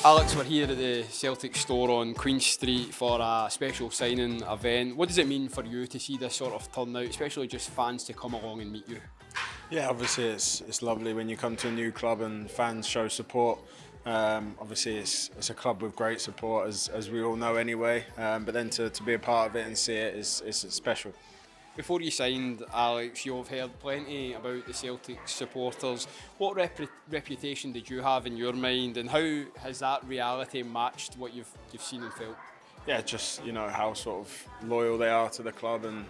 Alex, we're here at the Celtic store on Queen Street for a special signing event. What does it mean for you to see this sort of turnout, especially just fans to come along and meet you? Yeah, obviously it's lovely when you come to a new club and fans show support. Obviously it's a club with great support, as we all know anyway. But then to be a part of it and see it is special. Before you signed, Alex, you've heard plenty about the Celtic supporters. What reputation did you have in your mind, and how has that reality matched what you've seen and felt? Yeah, just how sort of loyal they are to the club and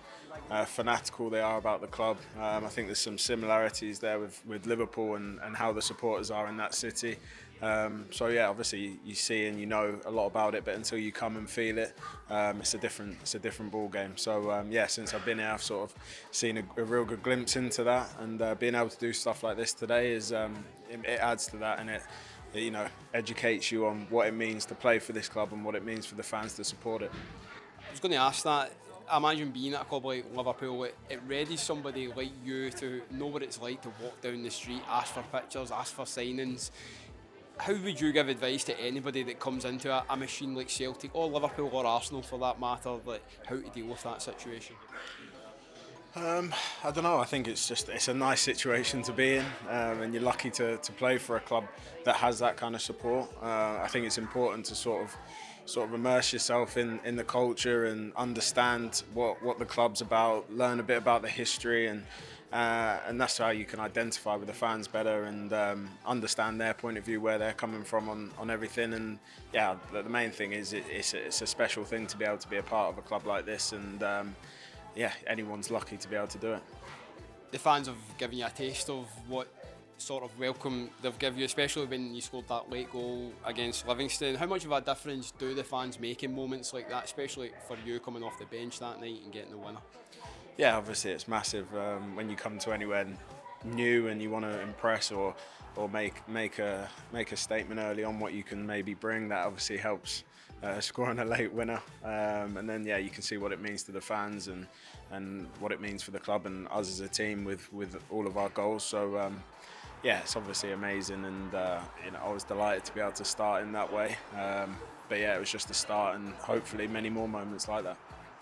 fanatical they are about the club. I think there's some similarities there with Liverpool and how the supporters are in that city. So yeah, obviously you see and you know a lot about it, but until you come and feel it, it's a different ball game. So yeah, since I've been here, I've sort of seen a real good glimpse into that, and being able to do stuff like this today is it adds to that, and it educates you on what it means to play for this club and what it means for the fans to support it. I was going to ask that. I imagine being at a club like Liverpool, it readies somebody like you to know what it's like to walk down the street, ask for pictures, ask for signings. How would you give advice to anybody that comes into a machine like Celtic or Liverpool or Arsenal for that matter, like how to deal with that situation? I don't know. I think it's a nice situation to be in, and you're lucky to play for a club that has that kind of support. I think it's important to sort of immerse yourself in the culture and understand what the club's about, learn a bit about the history, and that's how you can identify with the fans better and understand their point of view, where they're coming from on everything. And yeah, the main thing is it's a special thing to be able to be a part of a club like this, and yeah, anyone's lucky to be able to do it. The fans have given you a taste of what sort of welcome they've given you, especially when you scored that late goal against Livingston. How much of a difference do the fans make in moments like that, especially for you coming off the bench that night and getting the winner? Yeah, obviously it's massive when you come to anywhere new and you want to impress or make a statement early on what you can maybe bring. That obviously helps scoring a late winner, and then yeah, you can see what it means to the fans and what it means for the club and us as a team with all of our goals. So yeah, it's obviously amazing, and I was delighted to be able to start in that way. But yeah, it was just a start, and hopefully many more moments like that.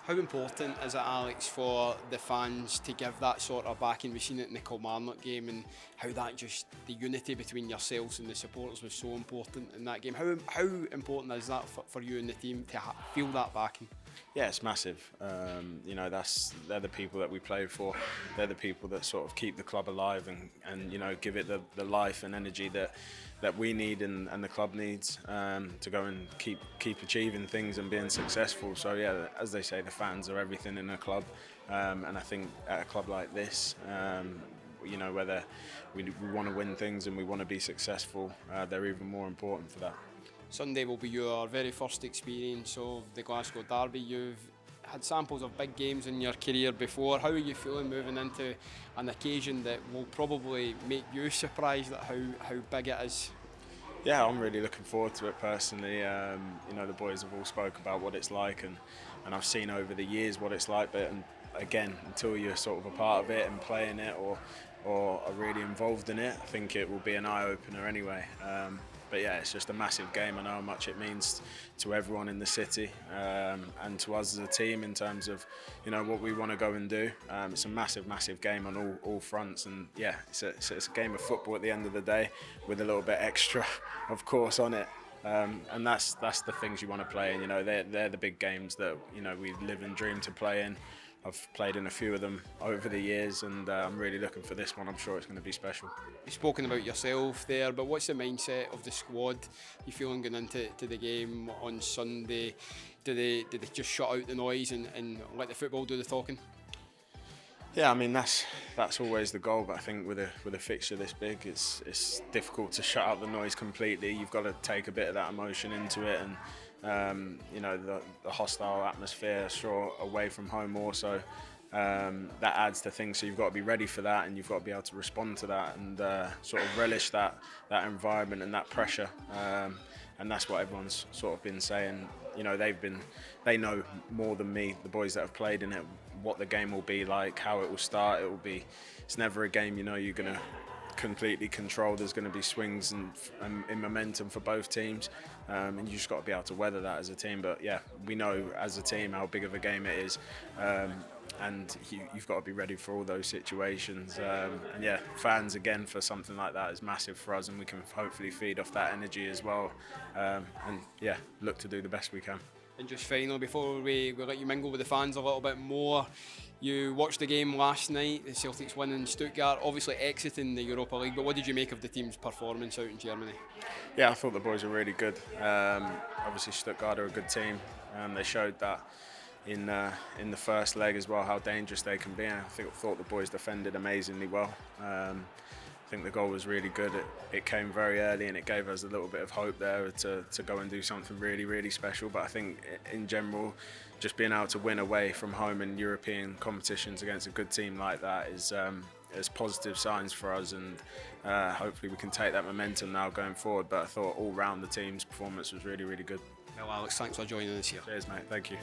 How important is it, Alex, for the fans to give that sort of backing? We've seen it in the Kilmarnock game, and how that just the unity between yourselves and the supporters was so important in that game. How important is that for you and the team to feel that backing? Yeah, it's massive. They're the people that we play for. They're the people that sort of keep the club alive and give it the life and energy that we need and the club needs to go and keep achieving things and being successful. So yeah, as they say, the fans are everything in a club, and I think at a club like this, whether we want to win things and we want to be successful, they're even more important for that. Sunday will be your very first experience of the Glasgow derby. You've had samples of big games in your career before. How are you feeling moving into an occasion that will probably make you surprised at how big it is? Yeah, I'm really looking forward to it personally. The boys have all spoke about what it's like, and I've seen over the years what it's like, but again, until you're sort of a part of it and playing it or are really involved in it, I think it will be an eye-opener anyway. But yeah, it's just a massive game. I know how much it means to everyone in the city, and to us as a team in terms of what we want to go and do. It's a massive game on all fronts, and yeah, it's a game of football at the end of the day with a little bit extra, of course, on it. And that's the things you want to play in. They're the big games that we live and dream to play in. I've played in a few of them over the years, and I'm really looking for this one. I'm sure it's going to be special. You've spoken about yourself there, but what's the mindset of the squad? You feeling going into the game on Sunday? Do they just shut out the noise and let the football do the talking? Yeah, I mean that's always the goal, but I think with a fixture this big, it's difficult to shut out the noise completely. You've got to take a bit of that emotion into it, and the hostile atmosphere, sure, away from home also, that adds to things. So you've got to be ready for that, and you've got to be able to respond to that and sort of relish that environment and that pressure. And that's what everyone's sort of been saying. They know more than me, the boys that have played in it, what the game will be like, how it will start. It's never a game you're gonna completely controlled. There's going to be swings and in momentum for both teams, and you just got to be able to weather that as a team. But yeah, we know as a team how big of a game it is, and you've got to be ready for all those situations. And yeah, fans again for something like that is massive for us, and we can hopefully feed off that energy as well. And yeah, look to do the best we can. And just final, before we let you mingle with the fans a little bit more, you watched the game last night, the Celtics winning Stuttgart, obviously exiting the Europa League, but what did you make of the team's performance out in Germany? Yeah, I thought the boys were really good. Obviously Stuttgart are a good team. They showed that in the first leg as well, how dangerous they can be. And I thought the boys defended amazingly well. I think the goal was really good. It came very early and it gave us a little bit of hope there to go and do something really, really special. But I think in general, just being able to win away from home in European competitions against a good team like that is positive signs for us, and hopefully we can take that momentum now going forward. But I thought all round the team's performance was really, really good. Well, Alex, thanks for joining us here. Cheers, mate. Thank you.